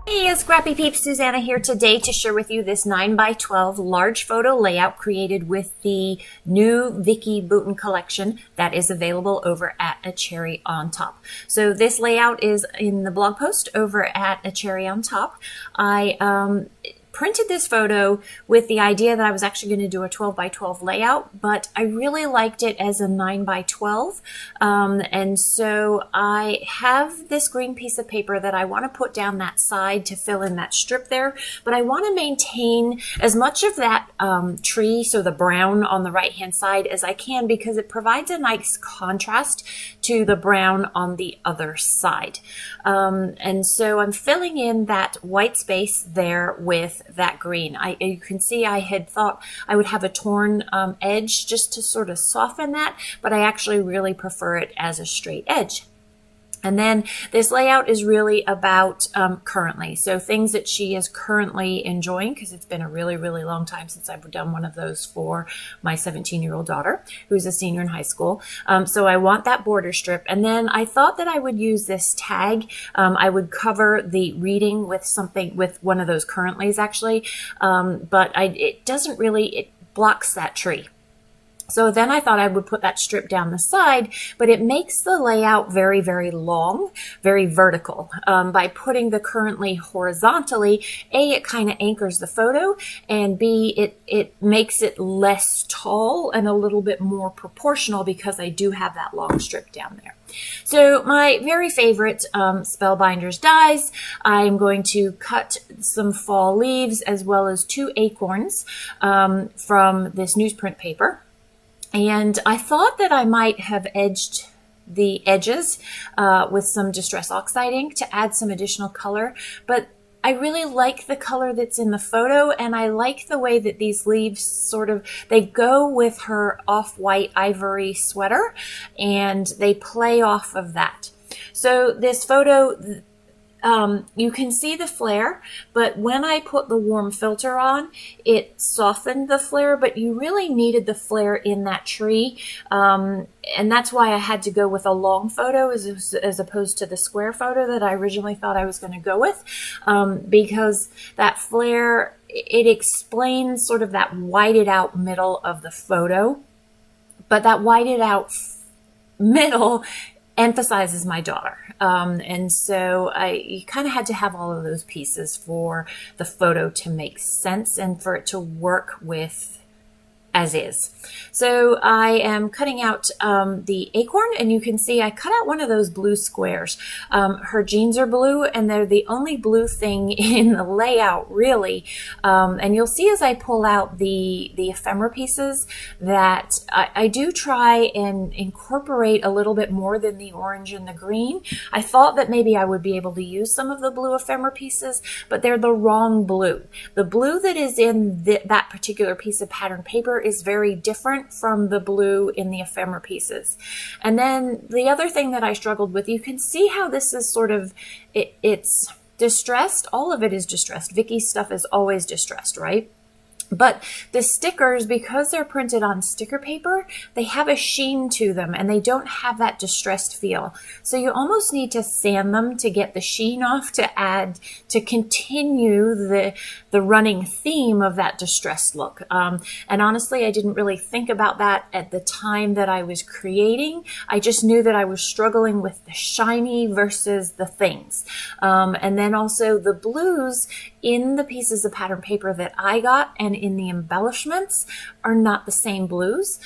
Hey, Scrappy Peeps, Suzanna here today to share with you this 9x12 large photo layout created with the new Vicki Boutin collection that is available over at A Cherry on Top. So this layout is in the blog post over at A Cherry on Top. I printed this photo with the idea that I was actually going to do a 12x12 layout, but I really liked it as a 9x12. And so I have this green piece of paper that I want to put down that side to fill in that strip there, but I want to maintain as much of that tree, so the brown on the right hand side, as I can, because it provides a nice contrast to the brown on the other side. And so I'm filling in that white space there with that green. You can see I had thought I would have a torn edge just to sort of soften that, but I actually really prefer it as a straight edge. And then this layout is really about currently. So things that she is currently enjoying, because it's been a really, really long time since I've done one of those for my 17-year-old daughter, who's a senior in high school. So I want that border strip. And then I thought that I would use this tag. I would cover the reading with something, with one of those currently's actually. But it doesn't really, it blocks that tree. So then I thought I would put that strip down the side, but it makes the layout very, very long, very vertical. By putting the currently horizontally, A, it kind of anchors the photo, and B, it makes it less tall and a little bit more proportional because I do have that long strip down there. So my very favorite Spellbinders dies. I'm going to cut some fall leaves as well as 2 acorns from this newsprint paper. And I thought that I might have edged the edges with some Distress Oxide ink to add some additional color, but I really like the color that's in the photo, and I like the way that these leaves sort of, they go with her off-white ivory sweater, and they play off of that. So this photo, you can see the flare, but when I put the warm filter on, it softened the flare, but you really needed the flare in that tree. And that's why I had to go with a long photo as opposed to the square photo that I originally thought I was going to go with, because that flare, it explains sort of that whited out middle of the photo, but that whited out middle emphasizes my daughter. And so you kind of had to have all of those pieces for the photo to make sense and for it to work with as is. So I am cutting out the acorn, and you can see I cut out one of those blue squares. Her jeans are blue, and they're the only blue thing in the layout, really. And you'll see as I pull out the ephemera pieces that I do try and incorporate a little bit more than the orange and the green. I thought that maybe I would be able to use some of the blue ephemera pieces, but they're the wrong blue. The blue that is in that particular piece of pattern paper is very different from the blue in the ephemera pieces. And then the other thing that I struggled with, you can see how this is sort of, it's distressed. All of it is distressed. Vicki's stuff is always distressed, right? But the stickers, because they're printed on sticker paper, they have a sheen to them and they don't have that distressed feel. So you almost need to sand them to get the sheen off to continue the running theme of that distressed look. And honestly, I didn't really think about that at the time that I was creating. I just knew that I was struggling with the shiny versus the things. And then also the blues in the pieces of pattern paper that I got and in the embellishments are not the same blues.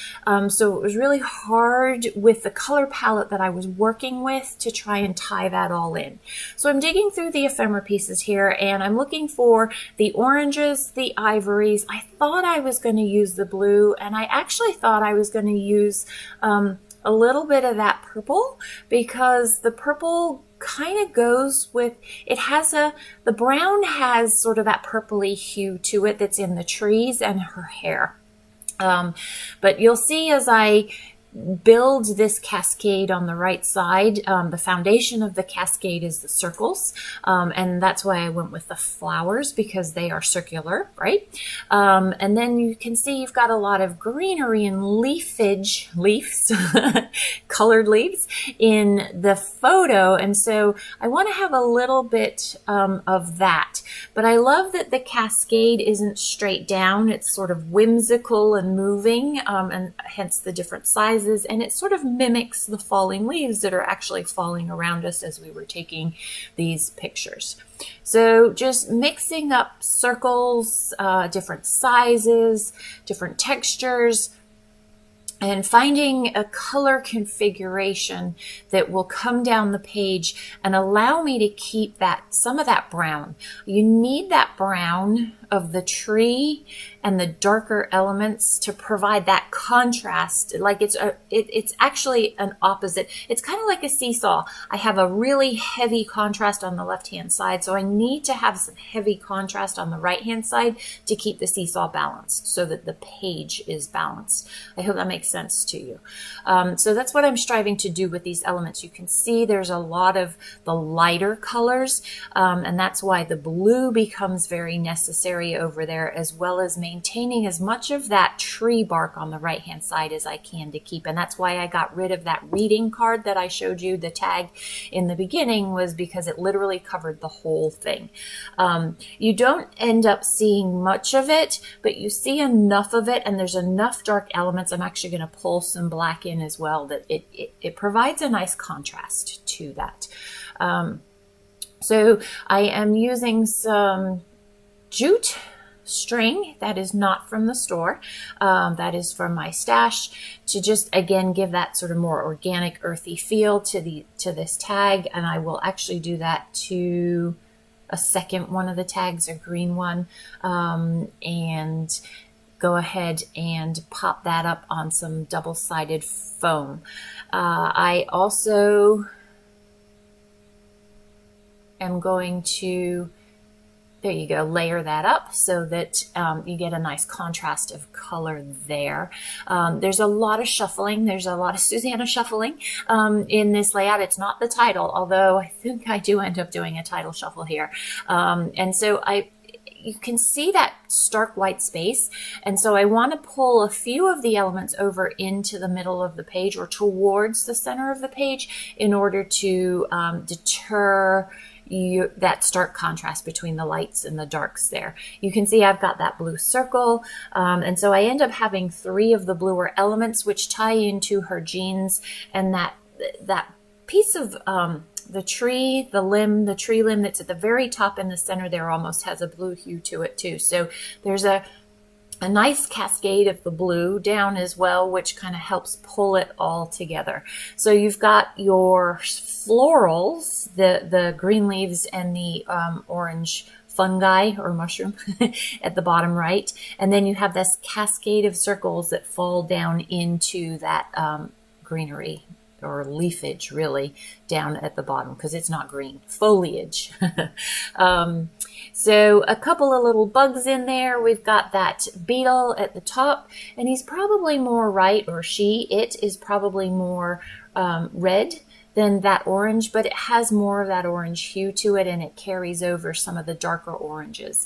So it was really hard with the color palette that I was working with to try and tie that all in. So I'm digging through the ephemera pieces here, and I'm looking for the oranges, the ivories. I thought I was going to use the blue, and I actually thought I was going to use a little bit of that purple, because the purple kind of goes with, it has the brown has sort of that purpley hue to it that's in the trees and her hair. But you'll see as I build this cascade on the right side. The foundation of the cascade is the circles, and that's why I went with the flowers, because they are circular, right? And then you can see you've got a lot of greenery and leaves, colored leaves in the photo, and so I want to have a little bit of that. But I love that the cascade isn't straight down. It's sort of whimsical and moving, and hence the different sizes, and it sort of mimics the falling leaves that are actually falling around us as we were taking these pictures. So just mixing up circles, different sizes, different textures, and finding a color configuration that will come down the page and allow me to keep some of that brown. You need that brown of the tree and the darker elements to provide that contrast. Like it's actually an opposite. It's kind of like a seesaw. I have a really heavy contrast on the left-hand side, so I need to have some heavy contrast on the right-hand side to keep the seesaw balanced so that the page is balanced. I hope that makes sense to you. So that's what I'm striving to do with these elements. You can see there's a lot of the lighter colors, and that's why the blue becomes very necessary over there, as well as maintaining as much of that tree bark on the right hand side as I can to keep. And that's why I got rid of that reading card that I showed you, the tag in the beginning, was because it literally covered the whole thing. You don't end up seeing much of it, but you see enough of it, and there's enough dark elements. I'm actually going to pull some black in as well, that it provides a nice contrast to that. So I am using some jute string that is not from the store, that is from my stash, to just again give that sort of more organic, earthy feel to this tag. And I will actually do that to a second one of the tags, a green one, and go ahead and pop that up on some double-sided foam. I also am going to, there you go, layer that up so that you get a nice contrast of color there. There's a lot of shuffling. There's a lot of Suzanna shuffling in this layout. It's not the title, although I think I do end up doing a title shuffle here. And so you can see that stark white space. And so I want to pull a few of the elements over into the middle of the page or towards the center of the page in order to deter that stark contrast between the lights and the darks there. You can see I've got that blue circle, and so I end up having 3 of the bluer elements which tie into her jeans, and that piece of the tree limb that's at the very top in the center there almost has a blue hue to it too. So there's a nice cascade of the blue down as well, which kind of helps pull it all together. So you've got your florals, the green leaves and the orange fungi or mushroom at the bottom right. And then you have this cascade of circles that fall down into that greenery or leafage, really, down at the bottom, because it's not green, foliage. So a couple of little bugs in there. We've got that beetle at the top, and he's probably more it is probably more red than that orange, but it has more of that orange hue to it, and it carries over some of the darker oranges.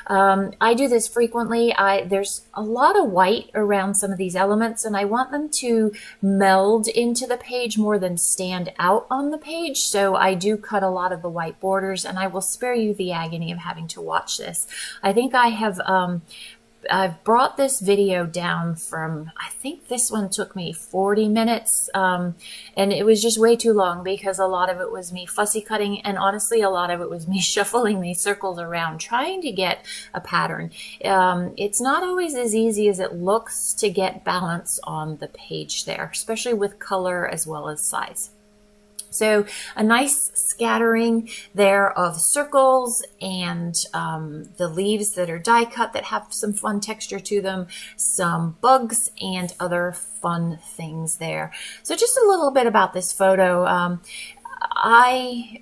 I do this frequently. There's a lot of white around some of these elements, and I want them to meld into the page more than stand out on the page. So I do cut a lot of the white borders, and I will spare you the agony of having to watch this. I think I've brought this video down from, I think this one took me 40 minutes, and it was just way too long because a lot of it was me fussy cutting, and honestly a lot of it was me shuffling these circles around trying to get a pattern. It's not always as easy as it looks to get balance on the page there, especially with color as well as size. So a nice scattering there of circles and the leaves that are die cut that have some fun texture to them, some bugs and other fun things there. So just a little bit about this photo. I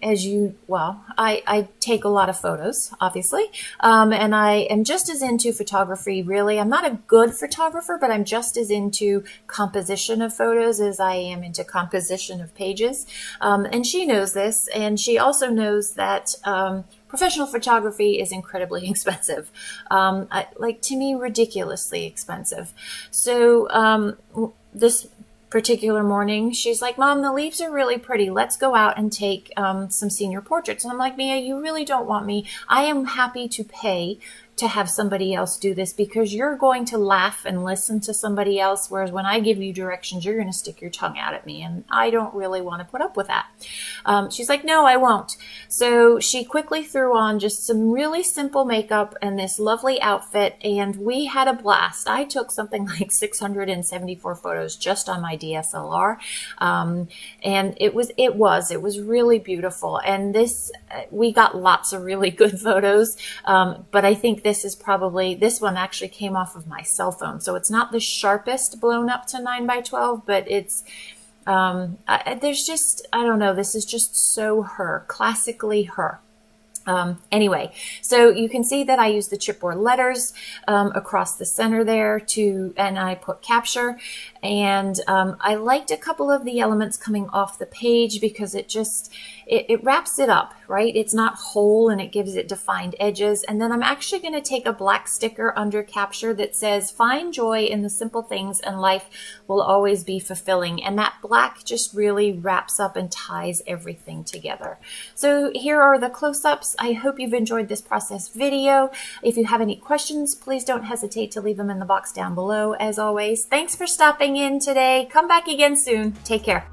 take a lot of photos, obviously, and I am just as into photography, really. I'm not a good photographer, but I'm just as into composition of photos as I am into composition of pages. And she knows this, and she also knows that professional photography is incredibly expensive, to me, ridiculously expensive. So this particular morning, she's like, Mom, the leaves are really pretty. Let's go out and take some senior portraits. And I'm like, Mia, you really don't want me. I am happy to pay to have somebody else do this because you're going to laugh and listen to somebody else. Whereas when I give you directions, you're going to stick your tongue out at me. And I don't really want to put up with that. She's like, no, I won't. So she quickly threw on just some really simple makeup and this lovely outfit. And we had a blast. I took something like 674 photos just on my DSLR. And it was really beautiful. And we got lots of really good photos. But I think this one actually came off of my cell phone. So it's not the sharpest blown up to 9x12, but it's, there's just, I don't know, this is just so her, classically her. Anyway, so you can see that I use the chipboard letters across the center there and I put capture, and I liked a couple of the elements coming off the page because it wraps it up, right? It's not whole and it gives it defined edges. And then I'm actually going to take a black sticker under capture that says, find joy in the simple things and life will always be fulfilling. And that black just really wraps up and ties everything together. So here are the close-ups. I hope you've enjoyed this process video. If you have any questions, please don't hesitate to leave them in the box down below. As always, thanks for stopping in today. Come back again soon. Take care.